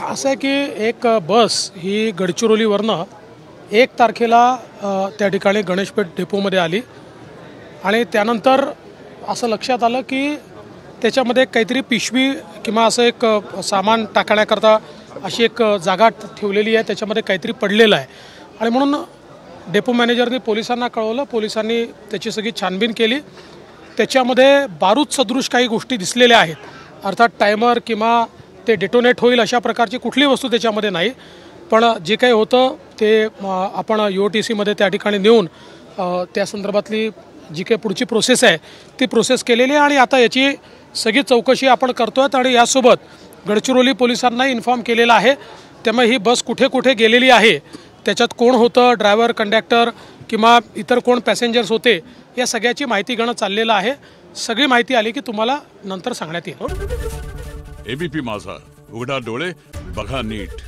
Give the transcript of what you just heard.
असं आहे की एक बस ही गडचिरोलीवरनं 1 तारखेला त्या ठिकाणी गणेशपेठ डेपोमध्ये आली आणि त्यानंतर असं लक्षात आलं की त्याच्यामध्ये काहीतरी पिशवी किंवा असं एक सामान टाकण्याकरता अशी एक जागा ठेवलेली आहे, त्याच्यामध्ये काहीतरी पडलेलं आहे आणि म्हणून डेपो मॅनेजरनी पोलिसांना कळवलं. पोलिसांनी त्याची सगळी छानबीन केली. त्याच्यामध्ये बारूद सदृश काही गोष्टी दिसलेल्या आहेत, अर्थात टायमर किंवा ते डेटोनेट होईल अशा प्रकारची कुठली वस्तू त्याच्यामध्ये नाही. पण जे काही होतं ते आपण UOTCमध्ये त्या ठिकाणी नेऊन त्या संदर्भातली जी काही पुढची प्रोसेस आहे ती प्रोसेस केलेली आहे आणि आता याची सगळी चौकशी आपण करतो आहेत आणि यासोबत गडचिरोली पोलिसांनाही इन्फॉर्म केलेलं आहे. त्यामुळे ही बस कुठे कुठे गेलेली आहे, त्याच्यात कोण होतं, ड्रायव्हर, कंडक्टर किंवा इतर कोण पॅसेंजर्स होते, या सगळ्याची माहिती घेणं चाललेलं आहे. सगळी माहिती आली की तुम्हाला नंतर सांगण्यात येईल. ABP माझा, उघडा डोळे बघा नीट.